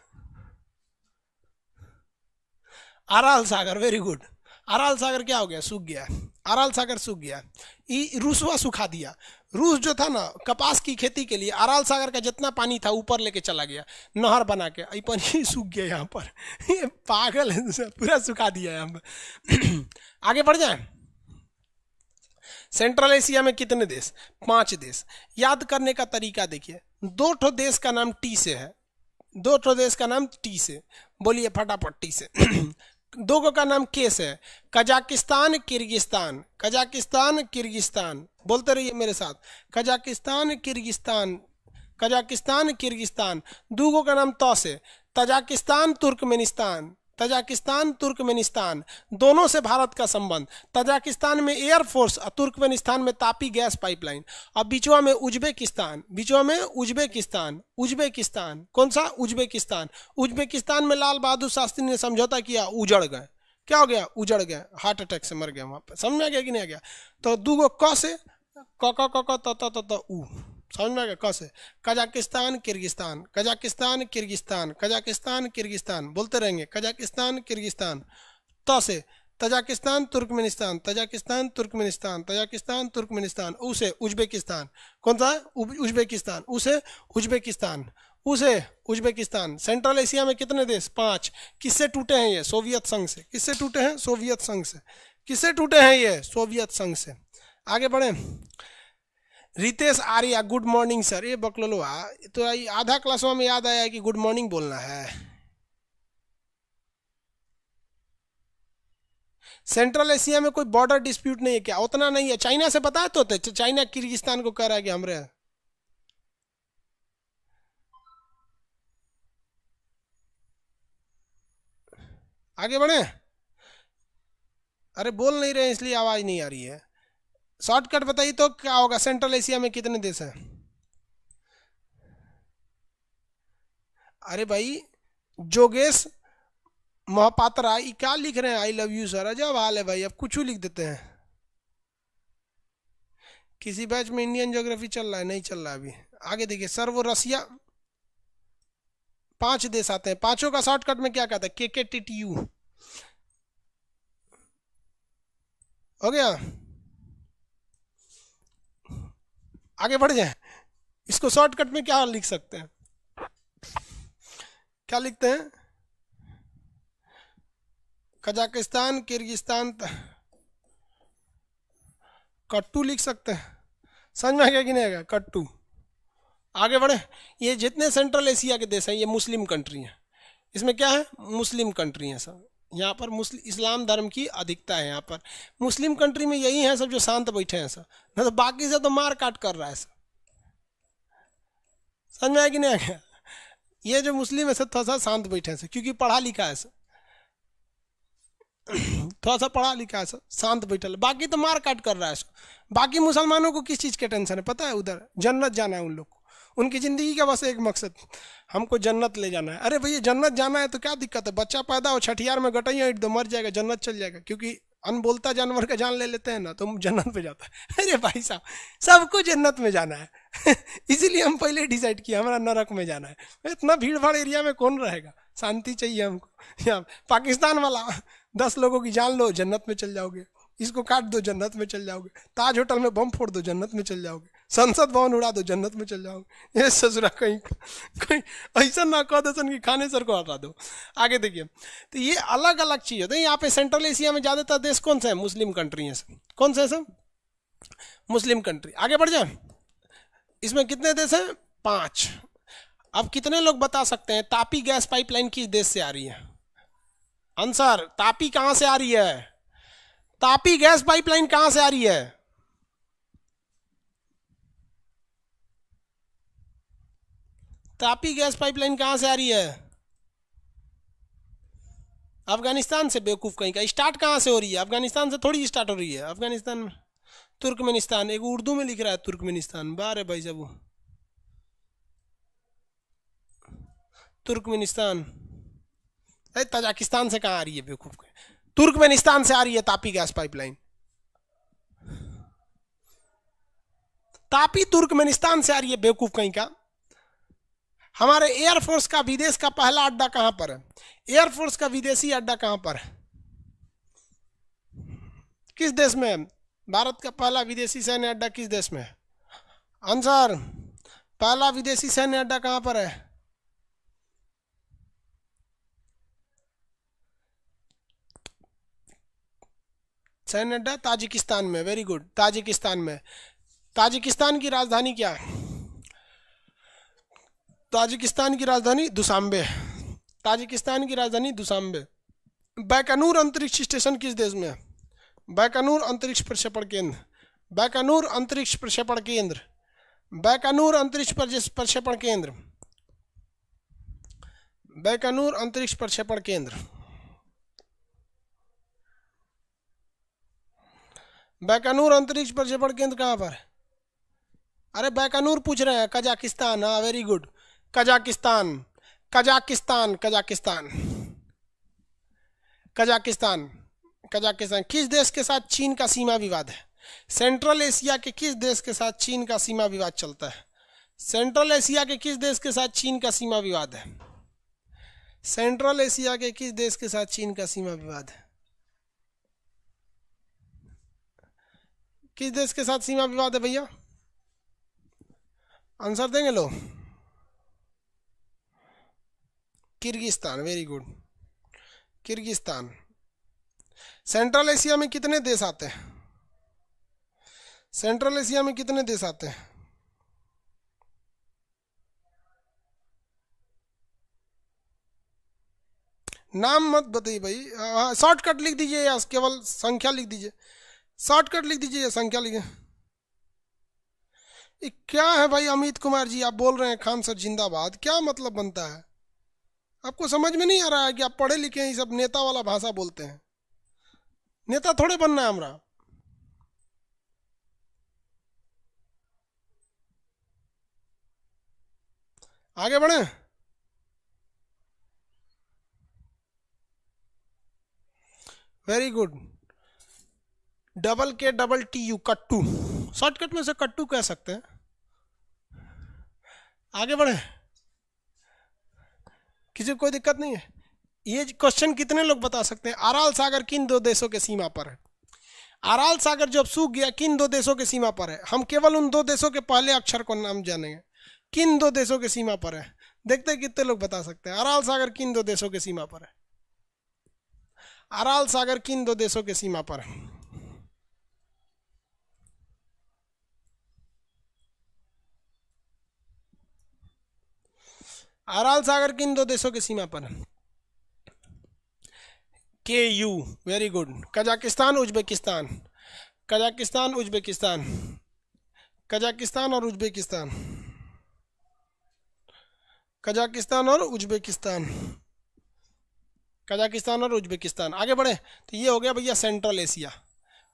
अराल सागर, वेरी गुड। अराल सागर क्या हो गया? सूख गया। अराल सागर सूख गया। रूसवा सुखा दिया। रूस जो था ना कपास की खेती के लिए, अराल सागर का जितना पानी था ऊपर लेके चला गया नहर बना के, ये पानी सूख गया यहाँ पर। ये पागल है, पूरा सुखा दिया यहाँ पर। आगे बढ़ जाए। सेंट्रल एशिया में कितने देश? 5 देश। याद करने का तरीका देखिए, 2 ठो देश का नाम टी से है, 2 ठो देश का नाम टी से, बोलिए फटाफट टी से। 2 का नाम के से है, कजाकिस्तान किर्गिस्तान, कजाकिस्तान किर्गिस्तान, बोलते रहिए मेरे साथ, कजाकिस्तान किर्गिस्तान, कजाकिस्तान किर्गिस्तान। 2 का नाम तो से, तजाकिस्तान तुर्कमेनिस्तान, तजाकिस्तान तुर्कमेनिस्तान। दोनों से भारत का संबंध, तजाकिस्तान में एयरफोर्स और तुर्कमेनिस्तान में तापी गैस पाइपलाइन, और बीचवा में उज्बेकिस्तान, बीचवा में उज्बेकिस्तान, उज्बेकिस्तान कौन सा? उज्बेकिस्तान। उज्बेकिस्तान में लाल बहादुर शास्त्री ने समझौता किया, उजड़ गए। क्या हो गया? उजड़ गए, हार्ट अटैक से मर गए वहां पर। समझ में आ गया कि नहीं आ गया? तो 2 क से, क उ, समझ में आ गया? क से Kazakhstan Kyrgyzstan, Kazakhstan Kyrgyzstan, Kazakhstan Kyrgyzstan, बोलते रहेंगे कजाकिस्तान किर्गिस्तान। त से Tajikistan Turkmenistan, Tajikistan Turkmenistan, Tajikistan Turkmenistan. उसे उज्बेकिस्तान, कौन सा? उज्बेकिस्तान। उसे उज्बेकिस्तान, उसे उज्बेकिस्तान। सेंट्रल एशिया में कितने देश? 5। किससे टूटे हैं ये? सोवियत संघ से। किससे टूटे हैं? सोवियत संघ से। किससे टूटे हैं ये? सोवियत संघ से। आगे बढ़े। Ritesh Arya, good morning sir. ये बकलोलवा तो आधा क्लासों में याद आया कि गुड मॉर्निंग बोलना है। सेंट्रल एशिया में कोई बॉर्डर डिस्प्यूट नहीं है क्या? उतना नहीं है। चाइना से पता है तो चाइना किर्गिस्तान को कह रहा है कि हमरे। आगे बढ़े। अरे बोल नहीं रहे इसलिए आवाज नहीं आ रही है। शॉर्टकट बताइए तो क्या होगा? सेंट्रल एशिया में कितने देश हैं? अरे भाई जोगेश महापात्रा क्या लिख रहे हैं? I love you sir. अजब हाल है भाई, अब कुछ लिख देते हैं। किसी बैच में इंडियन ज्योग्राफी चल रहा है? नहीं चल रहा अभी। आगे देखिए। सर वो रसिया, 5 देश आते हैं, 5 का शॉर्टकट में क्या कहता है? KKTTU हो गया। आगे बढ़ जाए। इसको शॉर्टकट में क्या लिख सकते हैं? क्या लिखते हैं? कजाकिस्तान किर्गिस्तान, कट्टू लिख सकते हैं। समझ में आ गया कि नहीं आएगा? कट्टू। आगे बढ़े। ये जितने सेंट्रल एशिया के देश हैं ये मुस्लिम कंट्री हैं। इसमें क्या है? मुस्लिम कंट्री हैं सब। यहाँ पर मुस्लिम इस्लाम धर्म की अधिकता है। यहाँ पर मुस्लिम कंट्री में यही है सब जो शांत बैठे हैं सब, ना तो बाकी से तो मार काट कर रहा है सब। समझ में आया कि नहीं आ गया? ये जो मुस्लिम है सब थोड़ा सा शांत बैठे हैं सब, क्योंकि पढ़ा लिखा है सब, थोड़ा सा पढ़ा लिखा है सब, शांत बैठल। बाकी तो मार काट कर रहा है सब। बाकी मुसलमानों को किस चीज़ के टेंशन है पता है? उधर जन्नत जाना है उन लोग को। उनकी ज़िंदगी का बस एक मकसद, हमको जन्नत ले जाना है। अरे भैया जन्नत जाना है तो क्या दिक्कत है? बच्चा पैदा हो छठियार में गटैया ईट दो, मर जाएगा, जन्नत चल जाएगा। क्योंकि अनबोलता जानवर का जान ले लेते हैं ना तो जन्नत में जाता है। अरे भाई साहब सबको जन्नत में जाना है। इसीलिए हम पहले डिसाइड किया हमारा नरक में जाना है। इतना भीड़ भाड़ एरिया में कौन रहेगा? शांति चाहिए हमको। यहाँ पाकिस्तान वाला 10 लोगों की जान लो जन्नत में चल जाओगे, इसको काट दो जन्नत में चल जाओगे, ताज होटल में बम फोड़ दो जन्नत में चल जाओगे, संसद भवन उड़ा दो जन्नत में चल जाओगे। ये ससुरा कहीं कोई ऐसा ना कह दो कि खाने सर को हटा दो। आगे देखिए। तो ये अलग अलग चीज़ होती है। यहाँ पे सेंट्रल एशिया में ज़्यादातर देश कौन सा है? मुस्लिम कंट्री है सब। कौन से है सब? Muslim country. आगे बढ़ जाए। इसमें कितने देश हैं? 5। अब कितने लोग बता सकते हैं तापी गैस पाइपलाइन किस देश से आ रही है? आंसर, तापी कहां से आ रही है? तापी गैस पाइपलाइन कहां से आ रही है? तापी गैस पाइपलाइन कहां से आ रही है? अफगानिस्तान से। बेवकूफ कहीं का। स्टार्ट कहां से हो रही है? अफगानिस्तान से थोड़ी स्टार्ट हो रही है। अफगानिस्तान में तुर्कमेनिस्तान, एक उर्दू में लिख रहा है तुर्कमेनिस्तान। बारे भाई साहब तुर्कमेनिस्तान ताजिकिस्तान से कहाँ आ रही है बेवकूफ? तुर्कमेनिस्तान से आ रही है Tapi gas pipeline. Tapi Turkmenistan से आ रही है बेवकूफ कहीं का। हमारे एयरफोर्स का विदेश का पहला अड्डा कहां पर है? एयरफोर्स का विदेशी अड्डा कहां पर है? किस देश में है? भारत का पहला विदेशी सैन्य अड्डा किस देश में है? आंसर, पहला विदेशी सैन्य अड्डा कहां पर है? सैन्य अड्डा ताजिकिस्तान में। वेरी गुड, ताजिकिस्तान में। ताजिकिस्तान की राजधानी क्या है? ताजिकिस्तान की राजधानी दुशांबे। ताजिकिस्तान की राजधानी दुशांबे। बैकानूर अंतरिक्ष स्टेशन किस देश में है? बैकानूर अंतरिक्ष प्रक्षेपण केंद्र। बैकानूर अंतरिक्ष प्रक्षेपण केंद्र। बैकानूर अंतरिक्ष प्रक्षेपण केंद्र। बैकानूर अंतरिक्ष प्रक्षेपण केंद्र। बैकानूर अंतरिक्ष प्रक्षेपण केंद्र कहाँ पर है? अरे बैकानूर पूछ रहे हैं, कजाकिस्तान। हाँ very good, Kazakhstan. Kazakhstan, Kazakhstan, Kazakhstan, Kazakhstan. किस देश के साथ चीन का सीमा विवाद है? सेंट्रल एशिया के किस देश के साथ चीन का सीमा विवाद चलता है? सेंट्रल एशिया के किस देश के साथ चीन का सीमा विवाद है? सेंट्रल एशिया के किस देश के साथ चीन का सीमा विवाद है? किस देश के साथ सीमा विवाद है भैया? आंसर देंगे लोग? Kyrgyzstan. Very good, Kyrgyzstan. Central Asia में कितने देश आते हैं? सेंट्रल एशिया में कितने देश आते हैं? नाम मत बताइए भाई, शॉर्टकट लिख दीजिए या केवल संख्या लिख दीजिए। शॉर्टकट लिख दीजिए या संख्या लिखिए। क्या है भाई अमित कुमार जी, आप बोल रहे हैं खान सर जिंदाबाद, क्या मतलब बनता है? आपको समझ में नहीं आ रहा है कि आप पढ़े लिखे हैं, ये सब नेता वाला भाषा बोलते हैं। नेता थोड़े बनना है हमरा। आगे बढ़े। वेरी गुड, KTU, कट्टू। शॉर्टकट में से कट्टू कह सकते हैं। आगे बढ़े, किसी को कोई दिक्कत नहीं है? ये क्वेश्चन कितने लोग बता सकते हैं? अराल सागर किन दो देशों के सीमा पर है? अराल सागर जब सूख गया किन दो देशों के सीमा पर है? हम केवल उन दो देशों के पहले अक्षर को नाम जानेंगे। किन दो देशों के सीमा पर है? देखते हैं कितने लोग बता सकते हैं। अराल सागर किन दो देशों के सीमा पर है? अराल सागर किन दो देशों के सीमा पर है? अराल सागर किन दो देशों की सीमा पर है? KU। Very good, Kazakhstan Uzbekistan. Kazakhstan Uzbekistan. Kazakhstan और उज्बेकिस्तान। कजाकिस्तान और उज्बेकिस्तान। कजाकिस्तान और उज्बेकिस्तान। आगे बढ़े तो ये हो गया भैया सेंट्रल एशिया।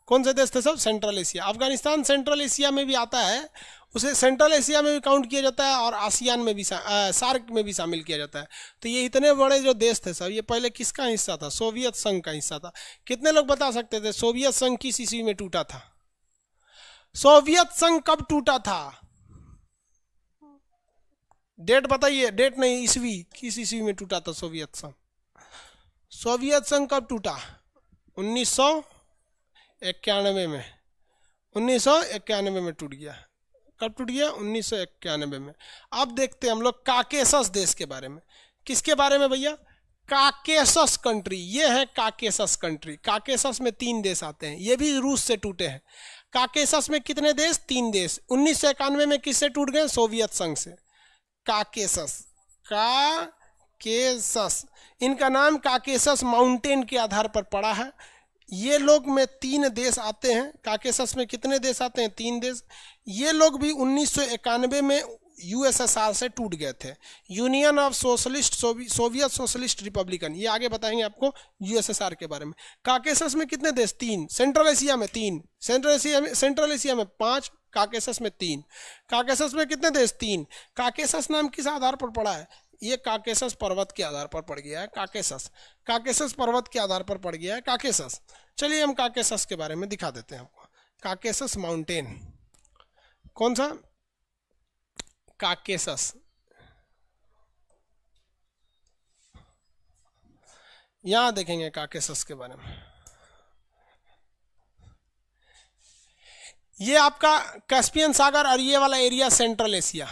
कौन से देश थे सब? Central Asia. Afghanistan central Asia में भी आता है, उसे सेंट्रल एशिया में भी काउंट किया जाता है और आसियान में भी सार्क में भी शामिल किया जाता है। तो ये इतने बड़े जो देश थे सब, ये पहले किसका हिस्सा था? सोवियत संघ का हिस्सा था। कितने लोग बता सकते थे सोवियत संघ किस ईस्वी में टूटा था? सोवियत संघ कब टूटा था? डेट बताइए। डेट नहीं, ईस्वी। किस ईस्वी में टूटा था सोवियत संघ? सोवियत संघ कब टूटा? 1991 में। 1991 में टूट गया। कब टूट गया? 1991 में। अब देखते हैं हम लोग काकेशस देश के बारे में। किसके बारे में भैया? Caucasus country. ये है काकेशस कंट्री। काकेशस में 3 देश आते हैं, ये भी रूस से टूटे हैं। काकेशस में कितने देश? 3 देश। 1991 में किससे टूट गए? सोवियत संघ से। काकेशस, काकेशस, इनका नाम काकेशस माउंटेन के आधार पर पड़ा है। ये लोग में 3 देश आते हैं। काकेशस में कितने देश आते हैं? 3 देश। ये लोग भी 1991 में यूएसएसआर से टूट गए थे, union of socialist Soviet socialist Republican. ये आगे बताएंगे आपको यूएसएसआर के बारे में। काकेशस में कितने देश? 3। सेंट्रल एशिया में 3। सेंट्रल एशिया में 5। काकेशस में 3। काकेशस में कितने देश? 3। काकेशस नाम किस आधार पर पड़ा है? ये काकेसस पर्वत के आधार पर पड़ गया है। काकेसस पर्वत के आधार पर पड़ गया है काकेसस। चलिए हम काकेसस के बारे में दिखा देते हैं आपको। काकेसस माउंटेन, कौन सा? काकेसस। यहां देखेंगे काकेसस के बारे में। ये आपका कैस्पियन सागर और ये वाला एरिया सेंट्रल एशिया,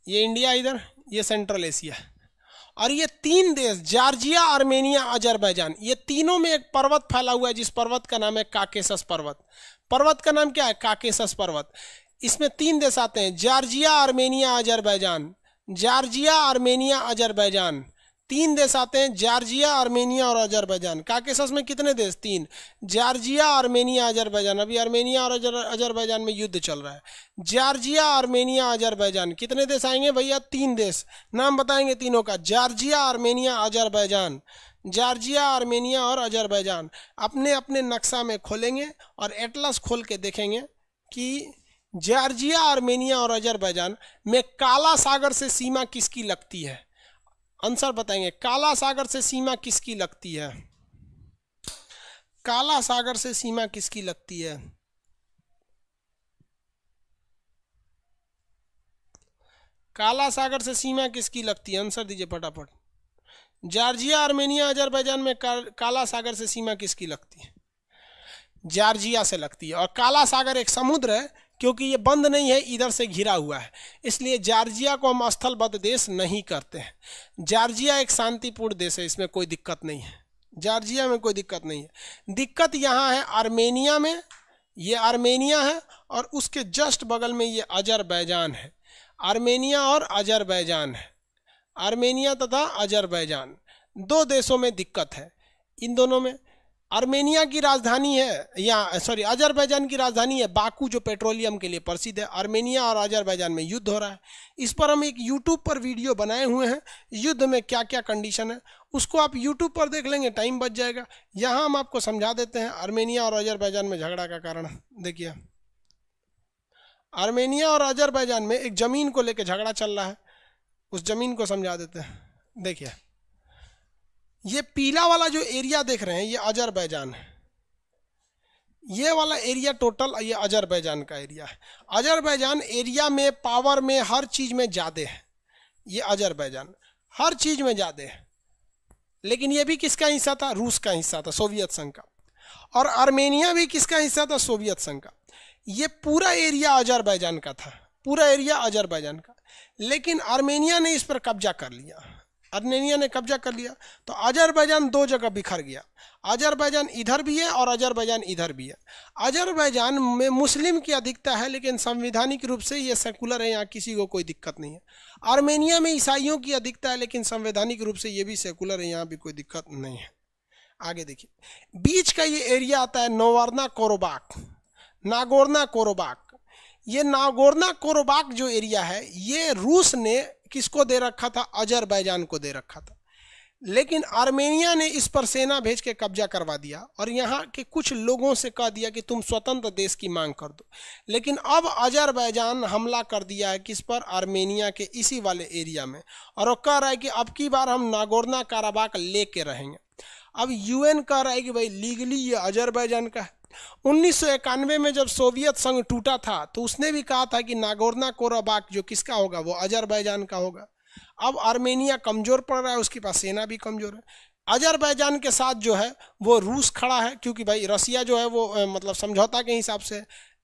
ये इंडिया इधर, ये सेंट्रल एशिया। और ये 3 देश जॉर्जिया, आर्मेनिया, अजरबैजान, ये तीनों में एक पर्वत फैला हुआ है जिस पर्वत का नाम है काकेसस पर्वत। पर्वत का नाम क्या है? काकेसस पर्वत। इसमें 3 देश आते हैं, Georgia, Armenia, Azerbaijan. Georgia, Armenia, Azerbaijan, 3 देश आते हैं, जॉर्जिया, आर्मेनिया और अजरबैजान। काकेसस में कितने देश? 3। Georgia, Armenia, Azerbaijan. अभी आर्मेनिया और अजरबैजान में युद्ध चल रहा है। जॉर्जिया, आर्मेनिया, अजरबैजान, कितने देश आएंगे भैया? 3 देश। नाम बताएंगे तीनों का, Georgia, Armenia, Azerbaijan. Georgia, Armenia और अजरबैजान। अपने अपने नक्शा में खोलेंगे और एटलस खोल के देखेंगे कि जॉर्जिया, आर्मेनिया और अजरबैजान में काला सागर से सीमा किसकी लगती है? आंसर बताएंगे, काला सागर से सीमा किसकी लगती है? काला सागर से सीमा किसकी लगती है? काला सागर से सीमा किसकी लगती है? आंसर दीजिए फटाफट। जॉर्जिया, आर्मेनिया, अजरबैजान में काला सागर से सीमा किसकी लगती है? जॉर्जिया से लगती है। और काला सागर एक समुद्र है, क्योंकि ये बंद नहीं है, इधर से घिरा हुआ है, इसलिए जॉर्जिया को हम स्थलबद्ध देश नहीं करते हैं। जॉर्जिया एक शांतिपूर्ण देश है, इसमें कोई दिक्कत नहीं है। जॉर्जिया में कोई दिक्कत नहीं है। दिक्कत यहाँ है आर्मेनिया में। ये आर्मेनिया है और उसके जस्ट बगल में ये अजरबैजान है। आर्मेनिया और अजरबैजान है। आर्मेनिया तथा अजरबैजान 2 देशों में दिक्कत है। इन दोनों में आर्मेनिया की राजधानी है, या सॉरी अजरबैजान की राजधानी है बाकू, जो पेट्रोलियम के लिए प्रसिद्ध है। आर्मेनिया और अजरबैजान में युद्ध हो रहा है। इस पर हम एक यूट्यूब पर वीडियो बनाए हुए हैं, युद्ध में क्या क्या कंडीशन है, उसको आप यूट्यूब पर देख लेंगे, टाइम बच जाएगा। यहाँ हम आपको समझा देते हैं आर्मेनिया और अजरबैजान में झगड़ा का कारण। देखिए, आर्मेनिया और अजरबैजान में एक ज़मीन को लेकर झगड़ा चल रहा है, उस ज़मीन को समझा देते हैं। देखिए, ये पीला वाला जो एरिया देख रहे हैं ये अजरबैजान है। ये वाला एरिया टोटल ये अजरबैजान का एरिया है। अजरबैजान एरिया में, पावर में, हर चीज़ में ज़्यादा है। ये अजरबैजान हर चीज़ में ज़्यादा है। लेकिन ये भी किसका हिस्सा था? रूस का हिस्सा था, सोवियत संघ का। और आर्मेनिया भी किसका हिस्सा था? सोवियत संघ का। ये पूरा एरिया अजरबैजान का था, पूरा एरिया अजरबैजान का। लेकिन आर्मेनिया ने इस पर कब्जा कर लिया। आर्मेनिया ने कब्जा कर लिया तो अजरबैजान 2 जगह बिखर गया। अजरबैजान इधर भी है और अजरबैजान इधर भी है। अजरबैजान में मुस्लिम की अधिकता है, लेकिन संवैधानिक रूप से ये सेकुलर है, यहाँ किसी को कोई दिक्कत नहीं है। आर्मेनिया में ईसाइयों की अधिकता है, लेकिन संवैधानिक रूप से ये भी सेकुलर है, यहाँ भी कोई दिक्कत नहीं है। आगे देखिए, बीच का ये एरिया आता है नोवार्ना कोरोबाक, नागोर्ना कोरोबाक। ये नागोर्ना कोरोबाक जो एरिया है ये रूस ने किसको दे रखा था? अजरबैजान को दे रखा था। लेकिन आर्मेनिया ने इस पर सेना भेज के कब्जा करवा दिया और यहाँ के कुछ लोगों से कह दिया कि तुम स्वतंत्र देश की मांग कर दो। लेकिन अब अजरबैजान हमला कर दिया है किस पर? आर्मेनिया के इसी वाले एरिया में। और वो कह रहा है कि अब की बार हम नागोर्ना काराबाक लेके रहेंगे। अब यूएन कह रहा है कि भाई लीगली ये अजरबैजान का है। 1991 में जब सोवियत संघ टूटा था तो उसने भी कहा था कि नागोर्ना कोराबाक जो किसका होगा? वो अजरबैजान का होगा। अब आर्मेनिया कमज़ोर पड़ रहा है, उसके पास सेना भी कमज़ोर है। अजरबैजान के साथ जो है वो रूस खड़ा है, क्योंकि भाई रसिया जो है वो मतलब समझौता के हिसाब से।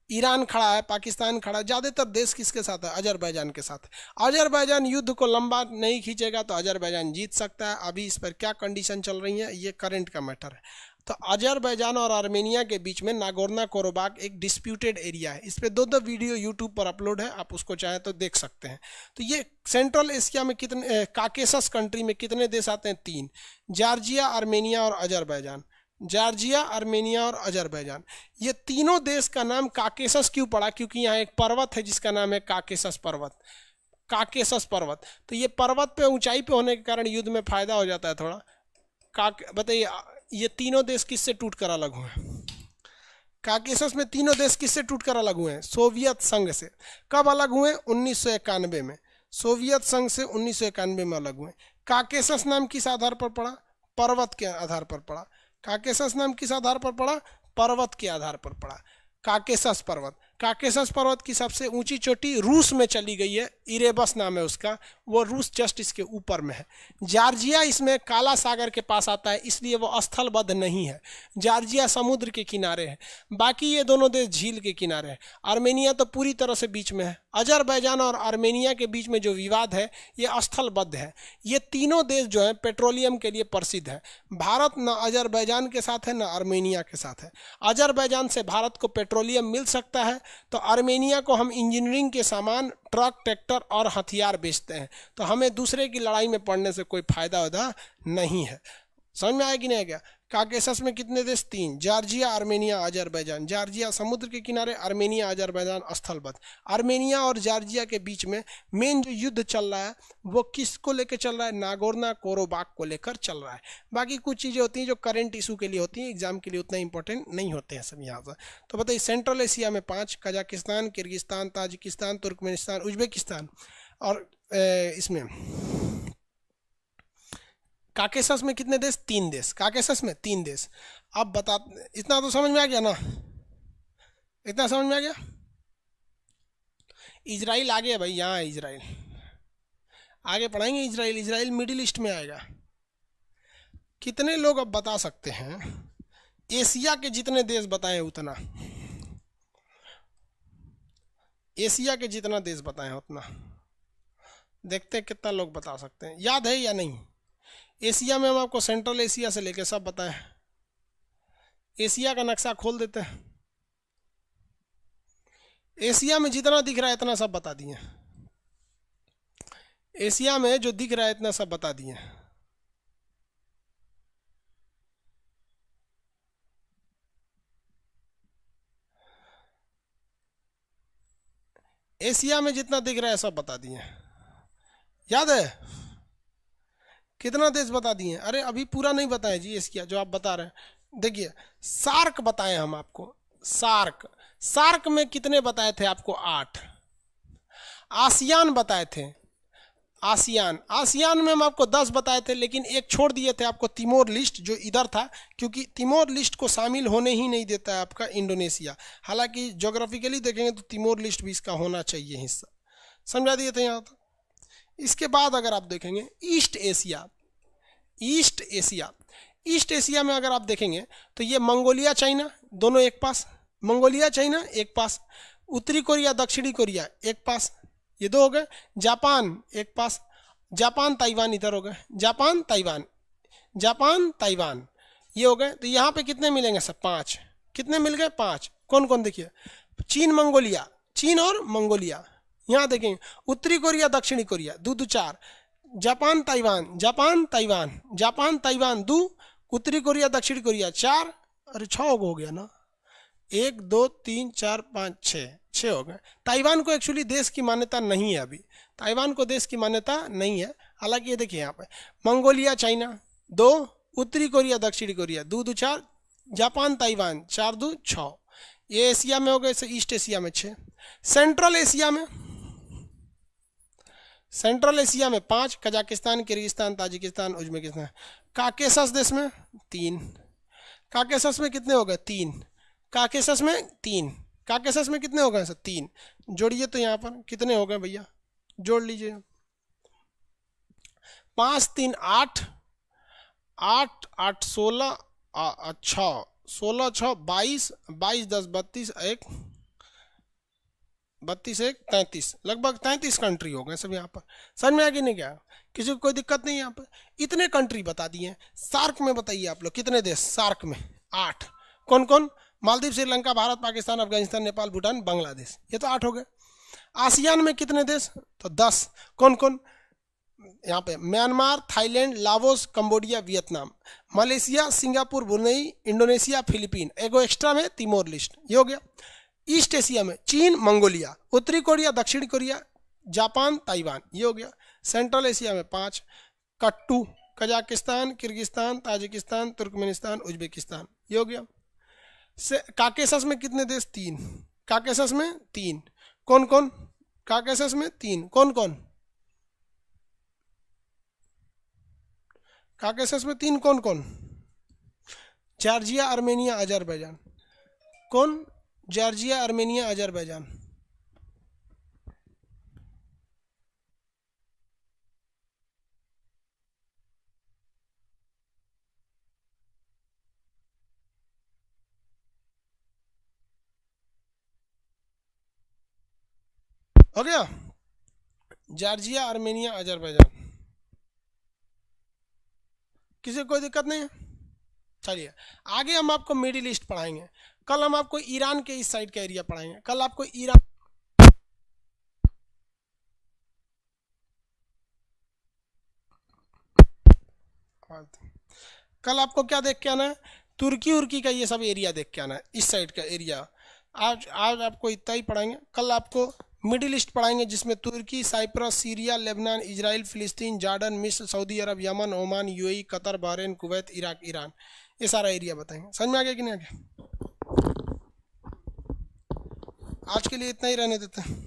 ईरान खड़ा है, पाकिस्तान खड़ा है। ज़्यादातर देश किसके साथ है? अजरबैजान के साथ। अजरबैजान युद्ध को लंबा नहीं खींचेगा तो अजरबैजान जीत सकता है। अभी इस पर क्या कंडीशन चल रही है ये करंट का मैटर है। तो अजरबैजान और आर्मेनिया के बीच में नागोर्ना कोरोबाक एक डिस्प्यूटेड एरिया है। इस पर 2 वीडियो यूट्यूब पर अपलोड है, आप उसको चाहें तो देख सकते हैं। तो ये सेंट्रल एशिया में कितने, काकेसस कंट्री में कितने देश आते हैं? 3, जॉर्जिया, आर्मेनिया और अजरबैजान। जॉर्जिया, आर्मेनिया और अजरबैजान, ये तीनों देश का नाम काकेसस क्यों पड़ा? क्योंकि यहाँ एक पर्वत है जिसका नाम है काकेसस पर्वत। काकेसस पर्वत, तो ये पर्वत पे ऊंचाई पे होने के कारण युद्ध में फायदा हो जाता है थोड़ा। बताइए, ये तीनों देश किससे टूट कर अलग हुए? काकेसस में तीनों देश किससे टूट कर अलग हुए हैं? सोवियत संघ से। कब अलग हुए? 1991 में सोवियत संघ से 1991 में अलग हुए। काकेशस नाम किस आधार पर पड़ा? पर्वत के आधार पर पड़ा। काकेशस नाम किस आधार पर पड़ा? पर्वत के आधार पर पड़ा। काकेशस पर्वत, काकेशस पर्वत की सबसे ऊंची चोटी रूस में चली गई है, इरेबस नाम है उसका, वो रूस जस्ट इसके ऊपर में है। जॉर्जिया इसमें काला सागर के पास आता है, इसलिए वो स्थलबद्ध नहीं है। जॉर्जिया समुद्र के किनारे है, बाकी ये दोनों देश झील के किनारे है। आर्मेनिया तो पूरी तरह से बीच में है। अजरबैजान और आर्मेनिया के बीच में जो विवाद है ये स्थलबद्ध है। ये तीनों देश जो है पेट्रोलियम के लिए प्रसिद्ध है। भारत न अजरबैजान के साथ है न आर्मेनिया के साथ है। अजरबैजान से भारत को पेट्रोलियम मिल सकता है, तो आर्मेनिया को हम इंजीनियरिंग के सामान, ट्रक, ट्रैक्टर और हथियार बेचते हैं, तो हमें दूसरे की लड़ाई में पड़ने से कोई फायदा होता नहीं है। समझ में आया कि नहीं आया? काकेशस में कितने देश? 3, जॉर्जिया, आर्मेनिया, अजरबैजान। जॉर्जिया समुद्र के किनारे, आर्मेनिया, अजरबैजान स्थलबद्ध। आर्मेनिया और जॉर्जिया के बीच में मेन जो युद्ध चल रहा है वो किसको लेकर चल रहा है? नागोर्नो काराबाख को लेकर चल रहा है। बाकी कुछ चीज़ें होती हैं जो करंट इशू के लिए होती हैं, एग्जाम के लिए उतना इंपॉर्टेंट नहीं होते हैं सब यहाँ से। तो बताइए, सेंट्रल एशिया में 5, Kazakhstan, Kyrgyzstan, Tajikistan, Turkmenistan, Uzbekistan. और इसमें काकेशस में कितने देश? 3 देश। काकेशस में 3 देश। अब बता, इतना तो समझ में आ गया ना? इतना समझ में आ गया? इजराइल आगे है भाई, यहाँ है इजराइल, आगे पढ़ाएंगे इजराइल। इजराइल मिडिल ईस्ट में आएगा। कितने लोग अब बता सकते हैं? एशिया के जितने देश बताएं उतना, एशिया के जितना देश बताएं उतना। देखते हैं कितना लोग बता सकते हैं, याद है या नहीं? एशिया में हम आपको सेंट्रल एशिया से लेके सब बताएं। एशिया का नक्शा खोल देते हैं। एशिया में जितना दिख रहा है इतना सब बता दिए। एशिया में जो दिख रहा है इतना सब बता दिए। एशिया में जितना दिख रहा है सब बता दिए। याद है? कितना देश बता दिए? अरे अभी पूरा नहीं बताया जी एशिया जो आप बता रहे हैं। देखिए, सार्क बताए हम आपको। सार्क, सार्क में कितने बताए थे आपको? 8। आसियान बताए थे। आसियान, आसियान में हम आपको 10 बताए थे, लेकिन एक छोड़ दिए थे आपको, तिमोर लिस्ट, जो इधर था, क्योंकि तिमोर लिस्ट को शामिल होने ही नहीं देता है आपका इंडोनेशिया। हालांकि ज्योग्राफिकली देखेंगे तो तिमोर लिस्ट भी इसका होना चाहिए हिस्सा। समझा दिए थे यहाँ तक। इसके बाद अगर आप देखेंगे east Asia, east Asia, east Asia में अगर आप देखेंगे तो ये मंगोलिया, चाइना दोनों एक पास। मंगोलिया, चाइना एक पास। उत्तरी कोरिया, दक्षिणी कोरिया एक पास, ये 2 हो गए। जापान एक पास। जापान, ताइवान इधर हो गए। जापान, ताइवान, जापान, ताइवान ये हो गए। तो यहाँ पे कितने मिलेंगे सब? 5। कितने मिल गए? 5। कौन कौन? देखिए, चीन, मंगोलिया, चीन और मंगोलिया। यहाँ देखेंगे उत्तरी कोरिया, दक्षिणी Korea, 2 4। Japan, Taiwan, Japan, Taiwan, Japan, Taiwan 2। उत्तरी कोरिया, दक्षिणी कोरिया 4। अरे 6 हो गया ना? 1 2 3 4 5 6 हो गए। ताइवान को एक्चुअली देश की मान्यता नहीं है अभी, ताइवान को देश की मान्यता नहीं है। हालांकि ये देखिए यहाँ पे मंगोलिया, चाइना 2, उत्तरी कोरिया, दक्षिणी कोरिया 2 2 4, जापान, ताइवान 4 2 6। ये एशिया में हो गए। ईस्ट एशिया में 6। सेंट्रल एशिया में, सेंट्रल एशिया में 5, Kazakhstan, Kyrgyzstan, Tajikistan, Uzbekistan. Caucasus देश में 3। काकेशस में कितने हो गए? 3। काकेशस में 3। काकेशस में कितने हो गए? 3। जोड़िए तो यहाँ पर कितने हो गए भैया? जोड़ लीजिए। 5 3 8, 8 8 16, 16 6 22, 22 10 32, 1 32 1 33, लगभग 33 कंट्री हो गए सब यहाँ पर। समझ में आ गई नहीं? क्या किसी को कोई दिक्कत नहीं? यहाँ पर इतने कंट्री बता दिए। सार्क में बताइए आप लोग कितने देश? सार्क में 8। कौन कौन? मालदीव, श्रीलंका, भारत, पाकिस्तान, अफगानिस्तान, नेपाल, भूटान, बांग्लादेश, ये तो 8 हो गए। आसियान में कितने देश? तो 10। कौन कौन? यहाँ पे Myanmar, Thailand, Laos, Cambodia, Vietnam, Malaysia, Singapore, Brunei, Indonesia, Philippine, एगो एक्स्ट्रा में तिमोर लिस्ट, ये हो गया। ईस्ट एशिया में चीन, मंगोलिया, उत्तरी कोरिया, दक्षिणी कोरिया, जापान, ताइवान, ये हो गया। सेंट्रल एशिया में 5, कट्टू, Kazakhstan, Kyrgyzstan, Tajikistan, Turkmenistan, Uzbekistan, ये हो गया। काकेशस में कितने देश? 3। काकेशस में 3। कौन कौन? काकेशस में 3। कौन कौन? काकेसस में 3 कौन कौन? Georgia, Armenia, Azerbaijan. कौन? Georgia, Armenia, Azerbaijan. हो गया? Georgia, Armenia, Azerbaijan. किसी को कोई दिक्कत नहीं है? चलिए आगे हम आपको मिडिल ईस्ट पढ़ाएंगे। कल हम आपको ईरान के इस साइड का एरिया पढ़ाएंगे। कल आपको ईरान, कल आपको क्या देख के आना है? तुर्की उर्की का ये सब एरिया देख के आना है, इस साइड का एरिया। आज आज आपको इतना ही पढ़ाएंगे। कल आपको मिडिल ईस्ट पढ़ाएंगे, जिसमें तुर्की, साइप्रस, सीरिया, लेबनान, इजराइल, फिलिस्तीन, जॉर्डन, मिस्र, सऊदी अरब, Yemen, Oman, UAE, Qatar, Bahrain, Kuwait, Iraq, Iran, ये सारा एरिया बताएंगे। समझ में आ गया कि नहीं आ गया? आज के लिए इतना ही रहने देते हैं।